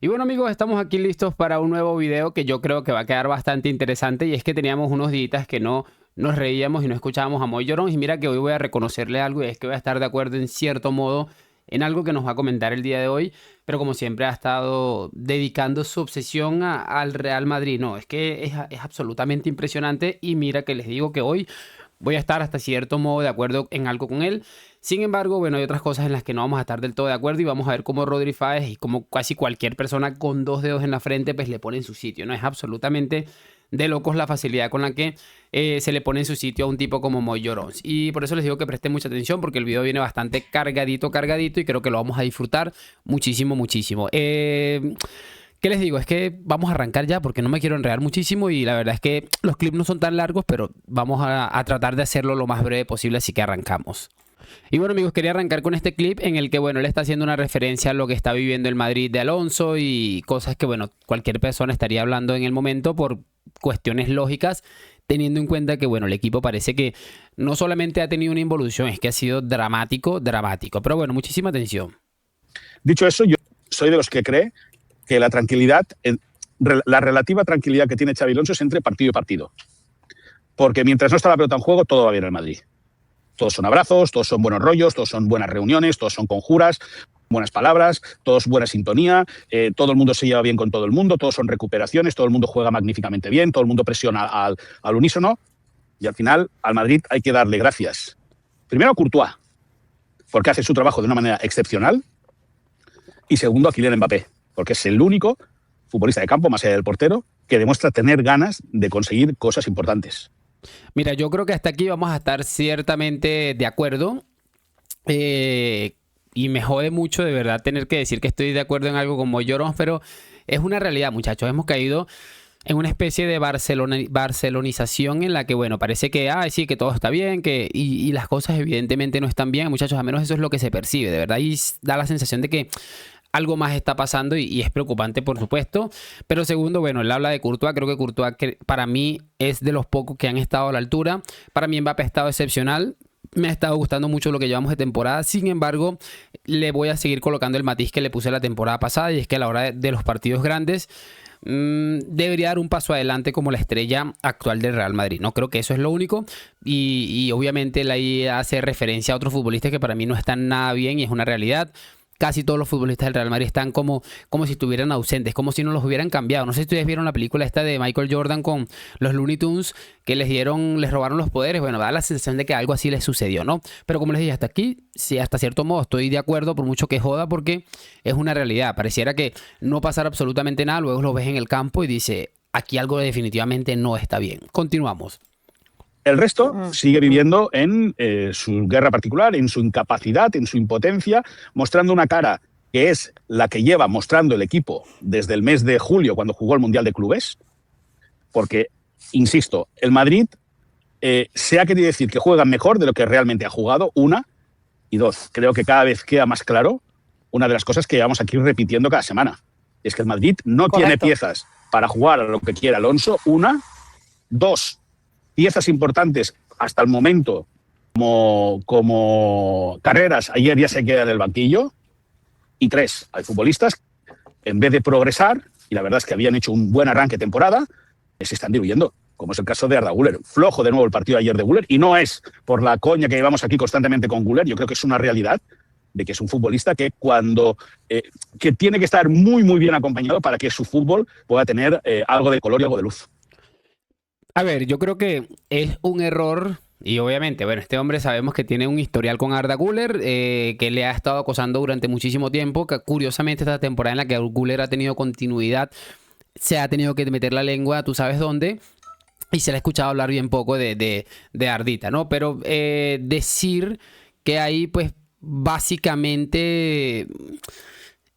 Y bueno amigos, estamos aquí listos para un nuevo video que yo creo que va a quedar bastante interesante y es que teníamos unos días que no nos reíamos y no escuchábamos a Moy Llorón y mira que hoy voy a reconocerle algo y es que voy a estar de acuerdo en cierto modo en algo que nos va a comentar el día de hoy, pero como siempre ha estado dedicando su obsesión al Real Madrid. No, es que es absolutamente impresionante y mira que les digo que hoy voy a estar hasta cierto modo de acuerdo en algo con él. Sin embargo, bueno, hay otras cosas en las que no vamos a estar del todo de acuerdo y vamos a ver cómo Rodri Fáez y como casi cualquier persona con dos dedos en la frente pues le pone en su sitio, ¿no? Es absolutamente de locos la facilidad con la que se le pone en su sitio a un tipo como Moy Llorón. Y por eso les digo que presten mucha atención porque el video viene bastante cargadito, cargadito y creo que lo vamos a disfrutar muchísimo, muchísimo. ¿Qué les digo? Es que vamos a arrancar ya porque no me quiero enredar muchísimo y la verdad es que los clips no son tan largos, pero vamos a tratar de hacerlo lo más breve posible, así que arrancamos. Y bueno amigos, quería arrancar con este clip en el que bueno, él está haciendo una referencia a lo que está viviendo el Madrid de Alonso y cosas que bueno, cualquier persona estaría hablando en el momento por cuestiones lógicas, teniendo en cuenta que bueno, el equipo parece que no solamente ha tenido una involución, es que ha sido dramático, dramático. Pero bueno, muchísima atención. Dicho eso, yo soy de los que cree que la tranquilidad, la relativa tranquilidad que tiene Xabi Alonso es entre partido y partido. Porque mientras no está la pelota en juego, todo va bien en el Madrid. Todos son abrazos, todos son buenos rollos, todos son buenas reuniones, todos son conjuras, buenas palabras, todos buena sintonía, todo el mundo se lleva bien con todo el mundo, todos son recuperaciones, todo el mundo juega magníficamente bien, todo el mundo presiona al unísono. Y al final, al Madrid hay que darle gracias. Primero a Courtois, porque hace su trabajo de una manera excepcional. Y segundo a Kylian Mbappé, porque es el único futbolista de campo, más allá del portero, que demuestra tener ganas de conseguir cosas importantes. Mira, yo creo que hasta aquí vamos a estar ciertamente de acuerdo. Y me jode mucho de verdad tener que decir que estoy de acuerdo en algo como Llorón, pero es una realidad, muchachos. Hemos caído en una especie de barcelonización en la que, bueno, parece que, sí, que todo está bien, y las cosas evidentemente no están bien, muchachos, al menos eso es lo que se percibe, de verdad, y da la sensación de que algo más está pasando y es preocupante, por supuesto. Pero segundo, bueno, él habla de Courtois. Creo que Courtois para mí es de los pocos que han estado a la altura. Para mí Mbappé ha estado excepcional. Me ha estado gustando mucho lo que llevamos de temporada. Sin embargo, le voy a seguir colocando el matiz que le puse la temporada pasada. Y es que a la hora de los partidos grandes debería dar un paso adelante como la estrella actual del Real Madrid. No creo que eso es lo único. Y obviamente él ahí hace referencia a otros futbolistas que para mí no están nada bien y es una realidad. Casi todos los futbolistas del Real Madrid están como si estuvieran ausentes, como si no los hubieran cambiado. No sé si ustedes vieron la película esta de Michael Jordan con los Looney Tunes, que les robaron los poderes. Bueno, da la sensación de que algo así les sucedió, ¿no? Pero como les dije, hasta aquí, sí, hasta cierto modo estoy de acuerdo, por mucho que joda, porque es una realidad. Pareciera que no pasara absolutamente nada, luego lo ves en el campo y dice, aquí algo definitivamente no está bien. Continuamos. El resto sigue viviendo en su guerra particular, en su incapacidad, en su impotencia, mostrando una cara que es la que lleva mostrando el equipo desde el mes de julio, cuando jugó el Mundial de Clubes. Porque, insisto, el Madrid se ha querido decir que juega mejor de lo que realmente ha jugado, una. Y dos, creo que cada vez queda más claro una de las cosas que llevamos aquí repitiendo cada semana. Es que el Madrid no tiene piezas para jugar a lo que quiera Alonso, una. Dos, piezas importantes hasta el momento, como Carreras, ayer ya se queda en el banquillo. Y tres, hay futbolistas, en vez de progresar, y la verdad es que habían hecho un buen arranque de temporada, se están diluyendo, como es el caso de Arda Güler. Flojo de nuevo el partido de ayer de Güler, y no es por la coña que llevamos aquí constantemente con Güler, yo creo que es una realidad de que es un futbolista que que tiene que estar muy, muy bien acompañado para que su fútbol pueda tener algo de color y algo de luz. A ver, yo creo que es un error y obviamente, bueno, este hombre sabemos que tiene un historial con Arda Güler, que le ha estado acosando durante muchísimo tiempo, que curiosamente esta temporada en la que Güler ha tenido continuidad, se ha tenido que meter la lengua, tú sabes dónde, y se le ha escuchado hablar bien poco de Ardita, ¿no? Pero decir que ahí, pues, básicamente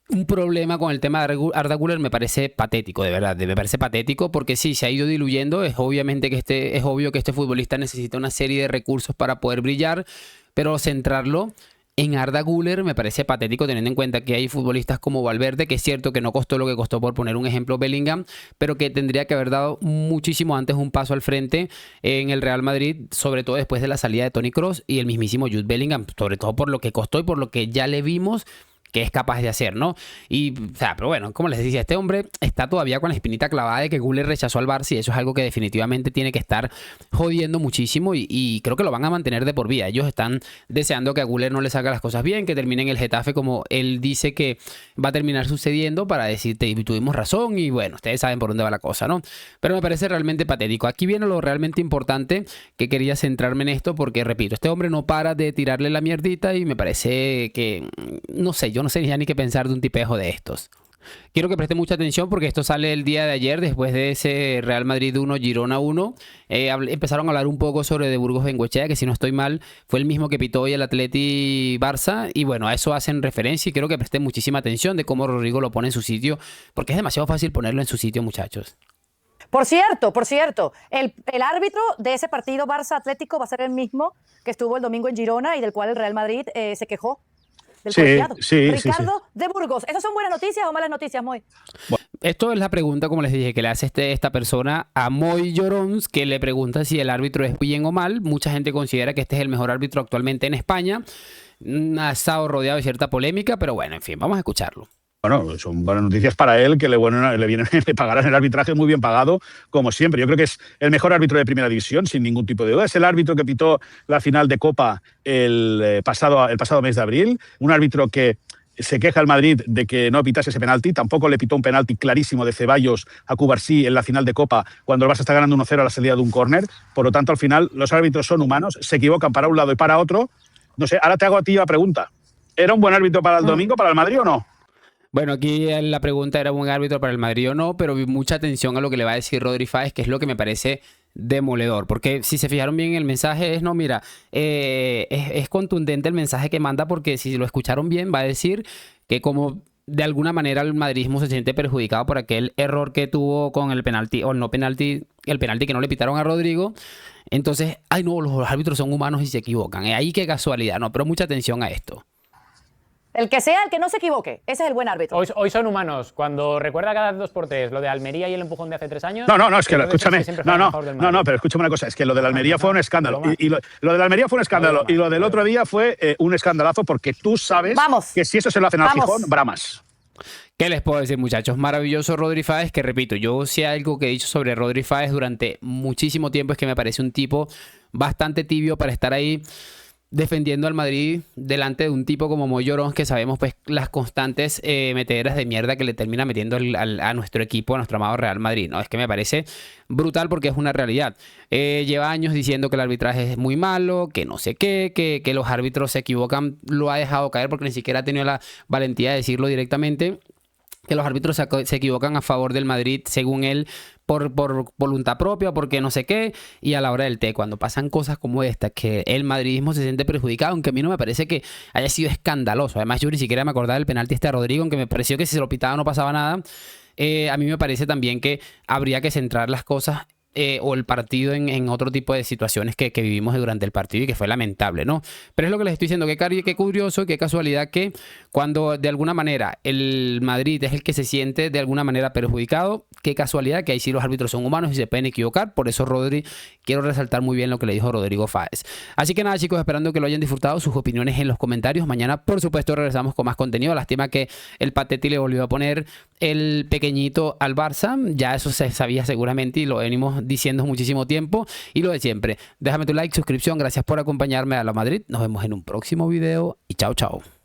un problema con el tema de Arda Güler me parece patético, de verdad, me parece patético porque sí, se ha ido diluyendo, es obvio que este futbolista necesita una serie de recursos para poder brillar, pero centrarlo en Arda Güler me parece patético teniendo en cuenta que hay futbolistas como Valverde, que es cierto que no costó lo que costó por poner un ejemplo Bellingham, pero que tendría que haber dado muchísimo antes un paso al frente en el Real Madrid, sobre todo después de la salida de Toni Kroos y el mismísimo Jude Bellingham, sobre todo por lo que costó y por lo que ya le vimos que es capaz de hacer, ¿no? Y, o sea, pero bueno, como les decía, este hombre está todavía con la espinita clavada de que Guller rechazó al Barça y eso es algo que definitivamente tiene que estar jodiendo muchísimo y creo que lo van a mantener de por vida. Ellos están deseando que a Guller no le salga las cosas bien, que termine en el Getafe como él dice que va a terminar sucediendo para decirte, tuvimos razón y bueno, ustedes saben por dónde va la cosa, ¿no? Pero me parece realmente patético. Aquí viene lo realmente importante que quería centrarme en esto porque, repito, este hombre no para de tirarle la mierdita y me parece que, no sé, yo no sé ya ni qué pensar de un tipejo de estos. Quiero que preste mucha atención porque esto sale el día de ayer después de ese Real Madrid 1, Girona 1. Empezaron a hablar un poco sobre De Burgos Bengoechea, que si no estoy mal fue el mismo que pitó hoy el Atleti Barça y bueno, a eso hacen referencia y quiero que presten muchísima atención de cómo Rodrigo lo pone en su sitio porque es demasiado fácil ponerlo en su sitio, muchachos. Por cierto, el árbitro de ese partido Barça-Atlético va a ser el mismo que estuvo el domingo en Girona y del cual el Real Madrid se quejó. Del colegiado. Ricardo de Burgos. ¿Esas son buenas noticias o malas noticias, Moy? Esto es la pregunta, como les dije, que le hace esta persona a Moy Llorons, que le pregunta si el árbitro es bien o mal. Mucha gente considera que este es el mejor árbitro actualmente en España. Ha estado rodeado de cierta polémica, pero bueno, en fin, vamos a escucharlo. Bueno, son buenas noticias para él, que le pagarán el arbitraje muy bien pagado, como siempre. Yo creo que es el mejor árbitro de primera división, sin ningún tipo de duda. Es el árbitro que pitó la final de Copa el pasado mes de abril. Un árbitro que se queja al Madrid de que no pitase ese penalti. Tampoco le pitó un penalti clarísimo de Ceballos a Cubarsí en la final de Copa, cuando el Barça está ganando 1-0 a la salida de un córner. Por lo tanto, al final, los árbitros son humanos, se equivocan para un lado y para otro. No sé, ahora te hago a ti la pregunta. ¿Era un buen árbitro para el domingo, para el Madrid o no? Bueno, aquí la pregunta era buen árbitro para el Madrid o no, pero vi mucha atención a lo que le va a decir Rodri Fáez, que es lo que me parece demoledor. Porque si se fijaron bien, el mensaje es, no, mira, es contundente el mensaje que manda porque si lo escucharon bien va a decir que como de alguna manera el madridismo se siente perjudicado por aquel error que tuvo con el penalti o el no penalti, el penalti que no le pitaron a Rodrigo. Entonces, ay no, los árbitros son humanos y se equivocan. Ahí qué casualidad, no, pero mucha atención a esto. El que sea, el que no se equivoque. Ese es el buen árbitro. Hoy son humanos. Cuando recuerda cada 2x3 lo de Almería y el empujón de hace 3 años... No, es que escúchame. No, pero escúchame una cosa. Es que lo de la Almería fue un escándalo. Y lo de la Almería fue un escándalo. Y lo del otro día fue un escandalazo porque tú sabes que si eso se lo hacen al Gijón, bramas. ¿Qué les puedo decir, muchachos? Maravilloso Rodri Fáez, que repito, yo sé algo que he dicho sobre Rodri Fáez durante muchísimo tiempo, es que me parece un tipo bastante tibio para estar ahí defendiendo al Madrid delante de un tipo como Moy Llorons, que sabemos pues las constantes metederas de mierda que le termina metiendo a nuestro equipo, a nuestro amado Real Madrid, ¿no? Es que me parece brutal porque es una realidad. Lleva años diciendo que el arbitraje es muy malo, que no sé qué, que los árbitros se equivocan, lo ha dejado caer porque ni siquiera ha tenido la valentía de decirlo directamente, que los árbitros se equivocan a favor del Madrid, según él, por voluntad propia, porque no sé qué, y a la hora del té, cuando pasan cosas como esta, que el madridismo se siente perjudicado, aunque a mí no me parece que haya sido escandaloso. Además, yo ni siquiera me acordaba del penalti a Rodrigo, aunque me pareció que si se lo pitaba no pasaba nada. A mí me parece también que habría que centrar las cosas o el partido en otro tipo de situaciones que vivimos durante el partido y que fue lamentable, ¿no? Pero es lo que les estoy diciendo, qué curioso, qué casualidad que cuando de alguna manera el Madrid es el que se siente de alguna manera perjudicado, qué casualidad que ahí sí los árbitros son humanos y se pueden equivocar. Por eso, Rodri, quiero resaltar muy bien lo que le dijo Rodrigo Fáez. Así que nada, chicos, esperando que lo hayan disfrutado, sus opiniones en los comentarios. Mañana, por supuesto, regresamos con más contenido. Lástima que el Pateti le volvió a poner el pequeñito al Barça. Ya eso se sabía seguramente y lo venimos diciendo muchísimo tiempo. Y lo de siempre, déjame tu like, suscripción. Gracias por acompañarme a La Madrid. Nos vemos en un próximo video y chao, chao.